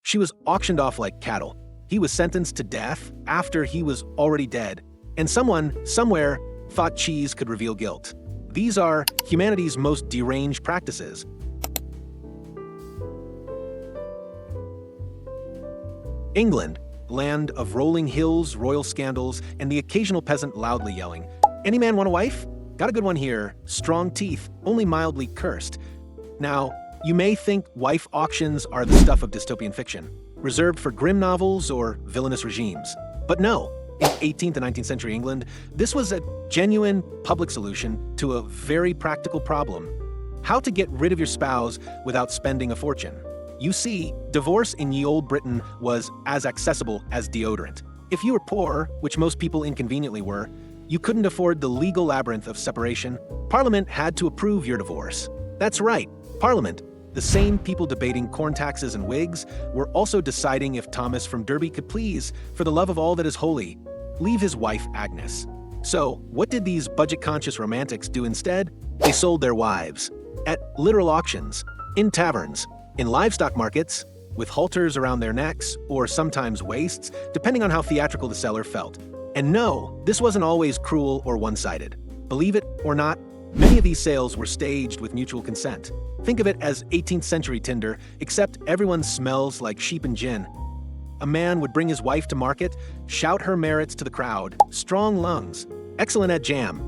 She was auctioned off like cattle. He was sentenced to death after he was already dead, and someone, somewhere, thought cheese could reveal guilt. These are humanity's most deranged practices. England, land of rolling hills, royal scandals, and the occasional peasant loudly yelling, "Any man want a wife? Got a good one here. Strong teeth, only mildly cursed." Now, you may think wife auctions are the stuff of dystopian fiction, reserved for grim novels or villainous regimes. But no, in 18th and 19th century England, this was a genuine public solution to a very practical problem: how to get rid of your spouse without spending a fortune. You see, divorce in ye olde Britain was as accessible as deodorant. If you were poor, which most people inconveniently were, you couldn't afford the legal labyrinth of separation. Parliament had to approve your divorce. That's right, Parliament. The same people debating corn taxes and wigs were also deciding if Thomas from Derby could please, for the love of all that is holy, leave his wife Agnes. So, what did these budget-conscious romantics do instead? They sold their wives. At literal auctions, in taverns, in livestock markets, with halters around their necks, or sometimes waists, depending on how theatrical the seller felt. And no, this wasn't always cruel or one-sided. Believe it or not, many of these sales were staged with mutual consent. Think of it as 18th century Tinder, except everyone smells like sheep and gin. A man would bring his wife to market, shout her merits to the crowd, strong lungs, excellent at jam,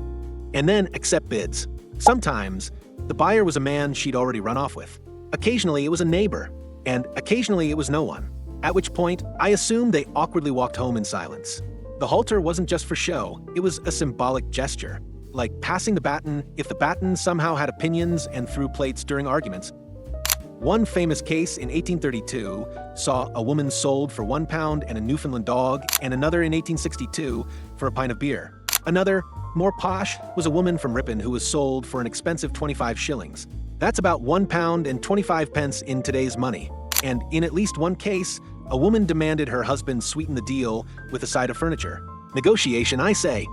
and then accept bids. Sometimes, the buyer was a man she'd already run off with. Occasionally, it was a neighbor, and occasionally it was no one. At which point, I assumed they awkwardly walked home in silence. The halter wasn't just for show, it was a symbolic gesture, like passing the baton if the baton somehow had opinions and threw plates during arguments. One famous case in 1832 saw a woman sold for £1 and a Newfoundland dog, and another in 1862 for a pint of beer. Another, more posh, was a woman from Ripon who was sold for an expensive 25 shillings. That's about £1 and 25 pence in today's money. And in at least one case, a woman demanded her husband sweeten the deal with a side of furniture. Negotiation, I say.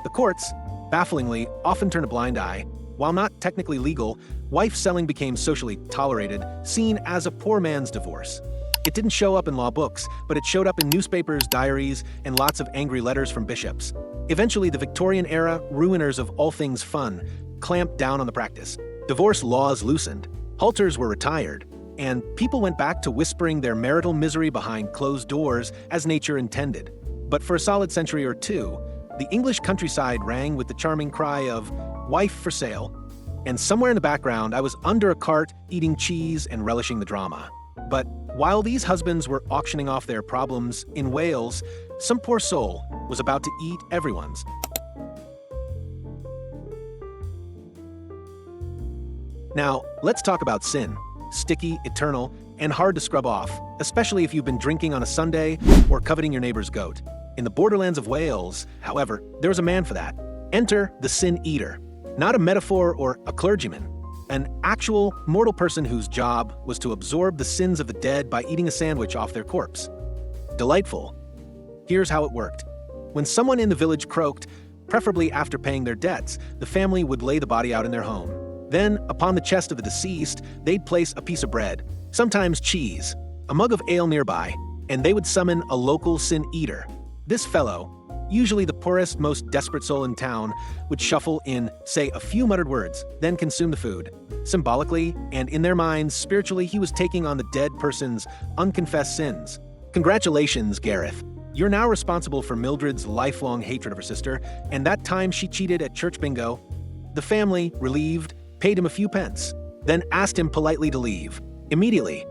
The courts, bafflingly, often turn a blind eye. While not technically legal, wife selling became socially tolerated, seen as a poor man's divorce. It didn't show up in law books, but it showed up in newspapers, diaries, and lots of angry letters from bishops. Eventually, the Victorian-era ruiners of all things fun clamped down on the practice. Divorce laws loosened, halters were retired, and people went back to whispering their marital misery behind closed doors as nature intended. But for a solid century or two, the English countryside rang with the charming cry of "wife for sale." And somewhere in the background, I was under a cart eating cheese and relishing the drama. But while these husbands were auctioning off their problems in Wales, some poor soul was about to eat everyone's. Now, let's talk about sin. Sticky, eternal, and hard to scrub off, especially if you've been drinking on a Sunday or coveting your neighbor's goat. In the borderlands of Wales, however, there was a man for that. Enter the sin eater. Not a metaphor or a clergyman. An actual, mortal person whose job was to absorb the sins of the dead by eating a sandwich off their corpse. Delightful. Here's how it worked. When someone in the village croaked, preferably after paying their debts, the family would lay the body out in their home. Then, upon the chest of the deceased, they'd place a piece of bread, sometimes cheese, a mug of ale nearby, and they would summon a local sin eater. This fellow, usually the poorest, most desperate soul in town, would shuffle in, say a few muttered words, then consume the food. Symbolically, and in their minds, spiritually, he was taking on the dead person's unconfessed sins. Congratulations, Gareth. You're now responsible for Mildred's lifelong hatred of her sister, and that time she cheated at church bingo. The family, relieved, paid him a few pence, then asked him politely to leave. Immediately.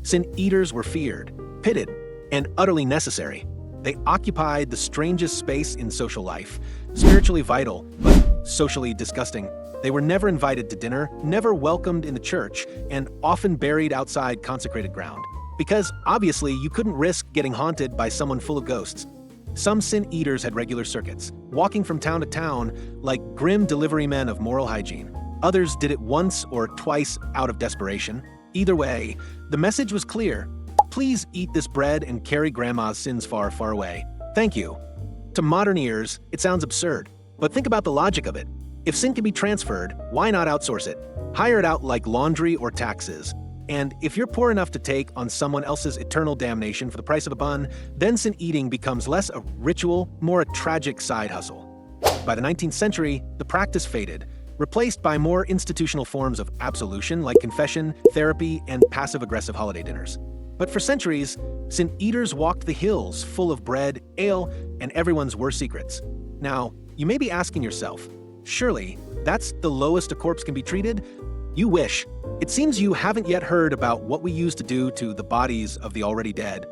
Sin eaters were feared, pitted, and utterly necessary. They occupied the strangest space in social life, spiritually vital, but socially disgusting. They were never invited to dinner, never welcomed in the church, and often buried outside consecrated ground. Because, obviously, you couldn't risk getting haunted by someone full of ghosts. Some sin eaters had regular circuits, walking from town to town like grim delivery men of moral hygiene. Others did it once or twice out of desperation. Either way, the message was clear. Please eat this bread and carry grandma's sins far, far away. Thank you. To modern ears, it sounds absurd, but think about the logic of it. If sin can be transferred, why not outsource it? Hire it out like laundry or taxes. And if you're poor enough to take on someone else's eternal damnation for the price of a bun, then sin eating becomes less a ritual, more a tragic side hustle. By the 19th century, the practice faded, replaced by more institutional forms of absolution like confession, therapy, and passive-aggressive holiday dinners. But for centuries, sin eaters walked the hills full of bread, ale, and everyone's worst secrets. Now, you may be asking yourself, surely that's the lowest a corpse can be treated? You wish. It seems you haven't yet heard about what we used to do to the bodies of the already dead.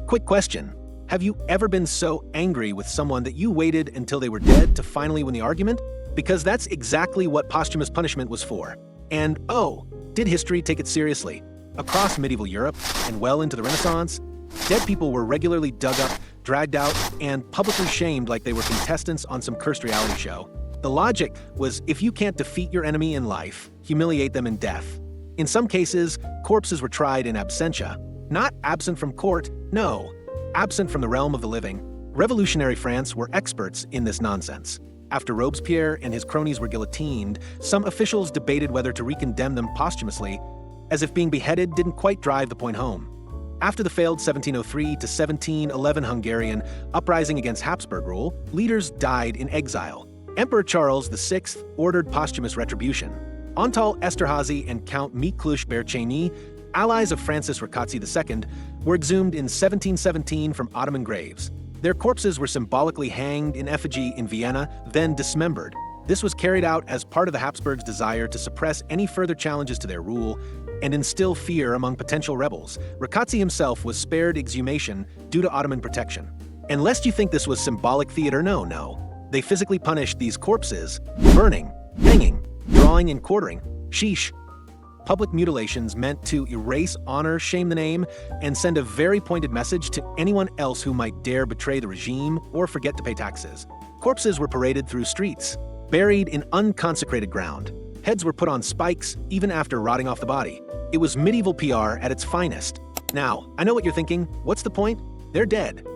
Quick question. Have you ever been so angry with someone that you waited until they were dead to finally win the argument? Because that's exactly what posthumous punishment was for. And oh, did history take it seriously? Across medieval Europe and well into the Renaissance, dead people were regularly dug up, dragged out, and publicly shamed like they were contestants on some cursed reality show. The logic was if you can't defeat your enemy in life, humiliate them in death. In some cases, corpses were tried in absentia. Not absent from court, no. Absent from the realm of the living. Revolutionary France were experts in this nonsense. After Robespierre and his cronies were guillotined, some officials debated whether to recondemn them posthumously, as if being beheaded didn't quite drive the point home. After the failed 1703 to 1711 Hungarian uprising against Habsburg rule, leaders died in exile. Emperor Charles VI ordered posthumous retribution. Antal Esterhazy and Count Miklusz Bercheny, allies of Francis Rákóczi II, were exhumed in 1717 from Ottoman graves. Their corpses were symbolically hanged in effigy in Vienna, then dismembered. This was carried out as part of the Habsburgs' desire to suppress any further challenges to their rule and instill fear among potential rebels. Rákóczi himself was spared exhumation due to Ottoman protection. And lest you think this was symbolic theater, no. They physically punished these corpses, burning, hanging, drawing, and quartering. Sheesh. Public mutilations meant to erase honor, shame the name, and send a very pointed message to anyone else who might dare betray the regime or forget to pay taxes. Corpses were paraded through streets, buried in unconsecrated ground. Heads were put on spikes even after rotting off the body. It was medieval PR at its finest. Now, I know what you're thinking. What's the point? They're dead.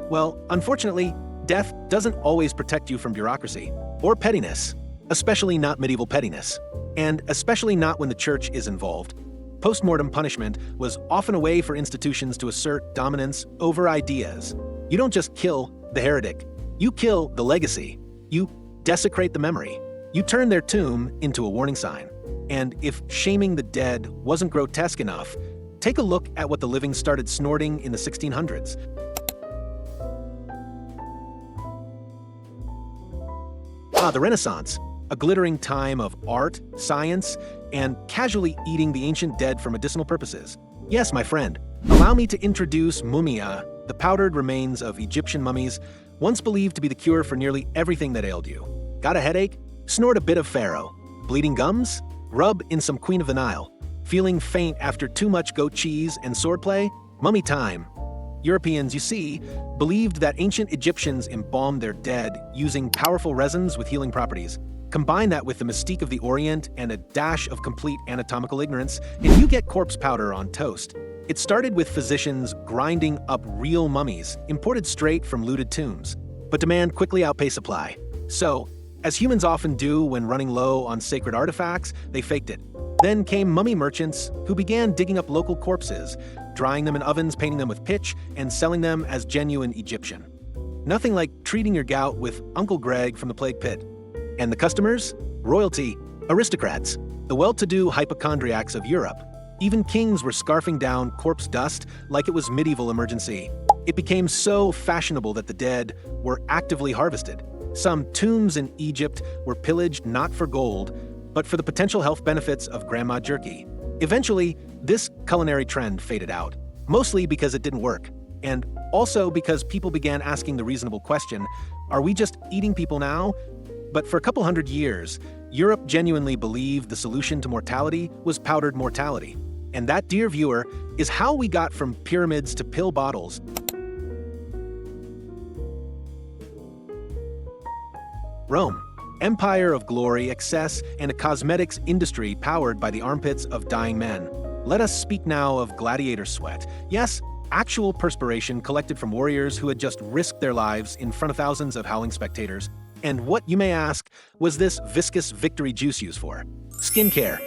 Well, unfortunately, death doesn't always protect you from bureaucracy or pettiness, especially not medieval pettiness. And especially not when the church is involved. Post-mortem punishment was often a way for institutions to assert dominance over ideas. You don't just kill the heretic, you kill the legacy. You desecrate the memory. You turn their tomb into a warning sign. And if shaming the dead wasn't grotesque enough, take a look at what the living started snorting in the 1600s. The Renaissance. A glittering time of art, science, and casually eating the ancient dead for medicinal purposes. Yes, my friend, allow me to introduce mumia, the powdered remains of Egyptian mummies, once believed to be the cure for nearly everything that ailed you. Got a headache? Snort a bit of Pharaoh. Bleeding gums? Rub in some Queen of the Nile. Feeling faint after too much goat cheese and swordplay? Mummy time. Europeans, you see, believed that ancient Egyptians embalmed their dead using powerful resins with healing properties. Combine that with the mystique of the Orient and a dash of complete anatomical ignorance, and you get corpse powder on toast. It started with physicians grinding up real mummies, imported straight from looted tombs. But demand quickly outpaced supply. So, as humans often do when running low on sacred artifacts, they faked it. Then came mummy merchants who began digging up local corpses, drying them in ovens, painting them with pitch, and selling them as genuine Egyptian. Nothing like treating your gout with Uncle Greg from the Plague Pit. And the customers? Royalty, aristocrats, the well-to-do hypochondriacs of Europe. Even kings were scarfing down corpse dust like it was medieval emergency. It became so fashionable that the dead were actively harvested. Some tombs in Egypt were pillaged not for gold, but for the potential health benefits of grandma jerky. Eventually, this culinary trend faded out, mostly because it didn't work, and also because people began asking the reasonable question, are we just eating people now? But for a couple hundred years, Europe genuinely believed the solution to mortality was powdered mortality. And that, dear viewer, is how we got from pyramids to pill bottles. Rome, empire of glory, excess, and a cosmetics industry powered by the armpits of dying men. Let us speak now of gladiator sweat. Yes, actual perspiration collected from warriors who had just risked their lives in front of thousands of howling spectators. And what, you may ask, was this viscous victory juice used for? Skincare.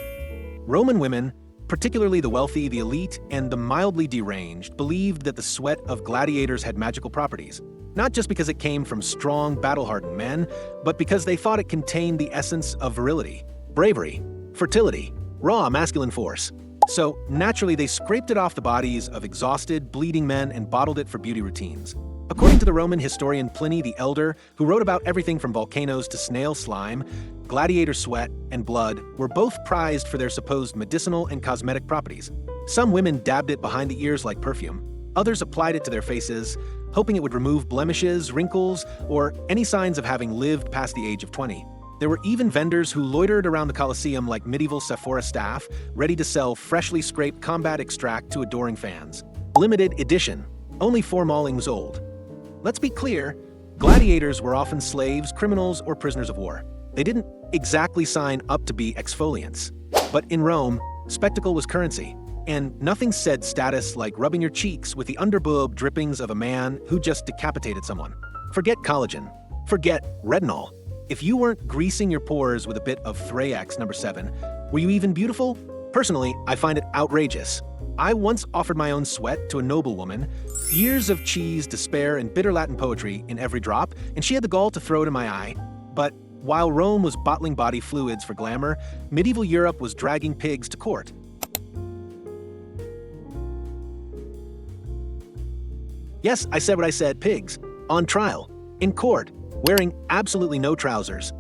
Roman women, particularly the wealthy, the elite, and the mildly deranged, believed that the sweat of gladiators had magical properties. Not just because it came from strong, battle-hardened men, but because they thought it contained the essence of virility, bravery, fertility, raw masculine force. So, naturally, they scraped it off the bodies of exhausted, bleeding men and bottled it for beauty routines. According to the Roman historian Pliny the Elder, who wrote about everything from volcanoes to snail slime, gladiator sweat and blood were both prized for their supposed medicinal and cosmetic properties. Some women dabbed it behind the ears like perfume. Others applied it to their faces, hoping it would remove blemishes, wrinkles, or any signs of having lived past the age of 20. There were even vendors who loitered around the Colosseum like medieval Sephora staff, ready to sell freshly scraped combat extract to adoring fans. Limited edition, only 4 maulings old. Let's be clear, gladiators were often slaves, criminals, or prisoners of war. They didn't exactly sign up to be exfoliants. But in Rome, spectacle was currency, and nothing said status like rubbing your cheeks with the underboob drippings of a man who just decapitated someone. Forget collagen. Forget retinol. If you weren't greasing your pores with a bit of Thrax No. 7, were you even beautiful? Personally, I find it outrageous. I once offered my own sweat to a noblewoman, years of cheese, despair, and bitter Latin poetry in every drop, and she had the gall to throw it in my eye. But while Rome was bottling body fluids for glamour, medieval Europe was dragging pigs to court. Yes, I said what I said, pigs. On trial. In court. Wearing absolutely no trousers.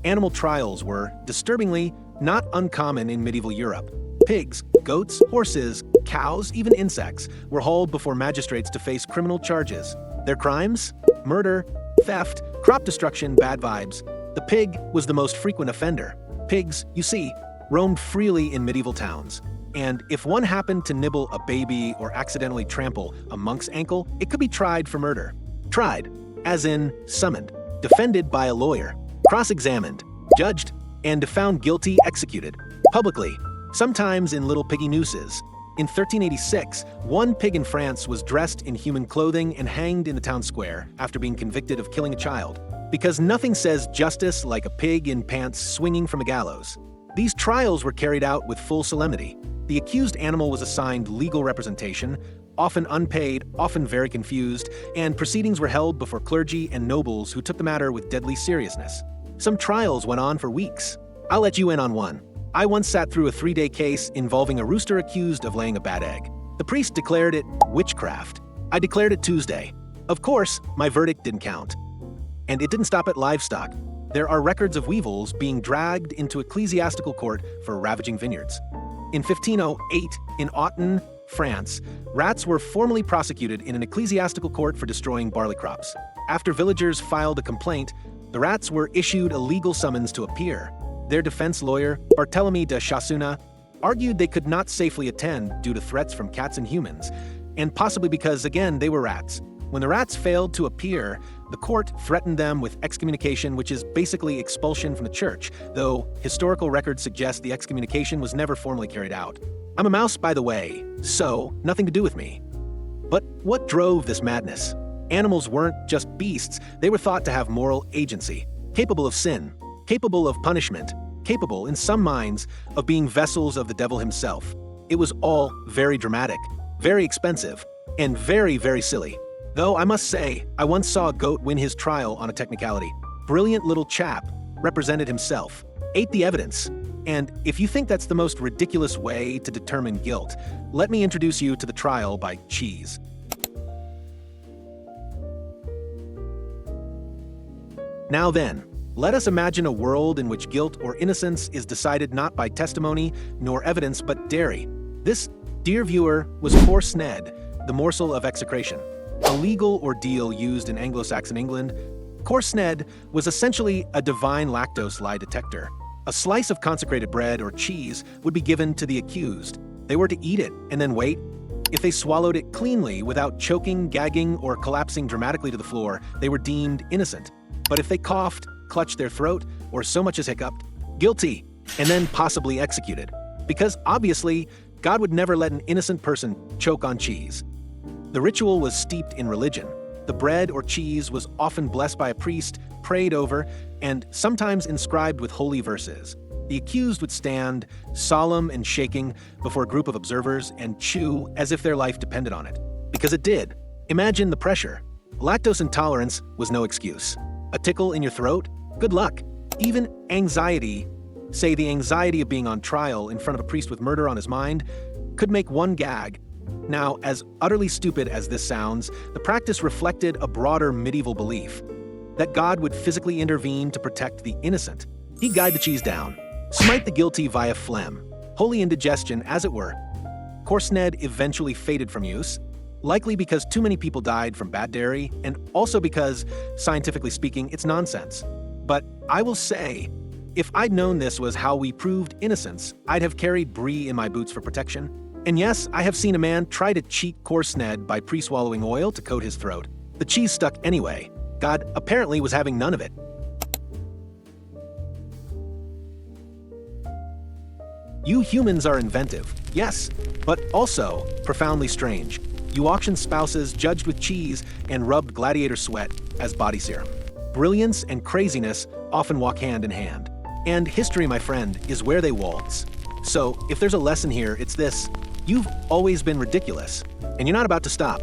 Animal trials were, disturbingly, not uncommon in medieval Europe. Pigs, goats, horses, cows, even insects were hauled before magistrates to face criminal charges. Their crimes? Murder, theft, crop destruction, bad vibes. The pig was the most frequent offender. Pigs, you see, roamed freely in medieval towns. And if one happened to nibble a baby or accidentally trample a monk's ankle, it could be tried for murder. Tried, as in summoned, defended by a lawyer, cross-examined, judged, and found guilty, executed, publicly, sometimes in little piggy nooses. In 1386, one pig in France was dressed in human clothing and hanged in the town square after being convicted of killing a child. Because nothing says justice like a pig in pants swinging from a gallows. These trials were carried out with full solemnity. The accused animal was assigned legal representation, often unpaid, often very confused, and proceedings were held before clergy and nobles who took the matter with deadly seriousness. Some trials went on for weeks. I'll let you in on one. I once sat through a 3-day case involving a rooster accused of laying a bad egg. The priest declared it witchcraft. I declared it Tuesday. Of course, my verdict didn't count. And it didn't stop at livestock. There are records of weevils being dragged into ecclesiastical court for ravaging vineyards. In 1508, in Autun, France, rats were formally prosecuted in an ecclesiastical court for destroying barley crops. After villagers filed a complaint, the rats were issued a legal summons to appear. Their defense lawyer, Barthélemy de Chassuna, argued they could not safely attend due to threats from cats and humans, and possibly because, again, they were rats. When the rats failed to appear, the court threatened them with excommunication, which is basically expulsion from the church, though historical records suggest the excommunication was never formally carried out. I'm a mouse, by the way, so nothing to do with me. But what drove this madness? Animals weren't just beasts, they were thought to have moral agency, capable of sin, capable of punishment, capable, in some minds, of being vessels of the devil himself. It was all very dramatic, very expensive, and very, very silly. Though I must say, I once saw a goat win his trial on a technicality. Brilliant little chap, represented himself, ate the evidence. And if you think that's the most ridiculous way to determine guilt, let me introduce you to the trial by cheese. Now then, let us imagine a world in which guilt or innocence is decided not by testimony nor evidence but dairy. This, dear viewer, was Corsned, the morsel of execration. A legal ordeal used in Anglo-Saxon England, Corsned was essentially a divine lactose lie detector. A slice of consecrated bread or cheese would be given to the accused. They were to eat it and then wait. If they swallowed it cleanly without choking, gagging, or collapsing dramatically to the floor, they were deemed innocent. But if they coughed, clutched their throat, or so much as hiccuped, guilty, and then possibly executed. Because obviously, God would never let an innocent person choke on cheese. The ritual was steeped in religion. The bread or cheese was often blessed by a priest, prayed over, and sometimes inscribed with holy verses. The accused would stand, solemn and shaking, before a group of observers and chew as if their life depended on it. Because it did. Imagine the pressure. Lactose intolerance was no excuse. A tickle in your throat? Good luck. Even anxiety, say the anxiety of being on trial in front of a priest with murder on his mind, could make one gag. Now, as utterly stupid as this sounds, the practice reflected a broader medieval belief that God would physically intervene to protect the innocent. He'd guide the cheese down, smite the guilty via phlegm, holy indigestion, as it were. Corsned eventually faded from use, likely because too many people died from bad dairy, and also because, scientifically speaking, it's nonsense. But I will say, if I'd known this was how we proved innocence, I'd have carried brie in my boots for protection. And yes, I have seen a man try to cheat Corsned by pre-swallowing oil to coat his throat. The cheese stuck anyway. God apparently was having none of it. You humans are inventive, yes, but also profoundly strange. You auctioned spouses judged with cheese and rubbed Gladiator sweat as body serum. Brilliance and craziness often walk hand in hand. And history, my friend, is where they waltz. So if there's a lesson here, it's this. You've always been ridiculous, and you're not about to stop.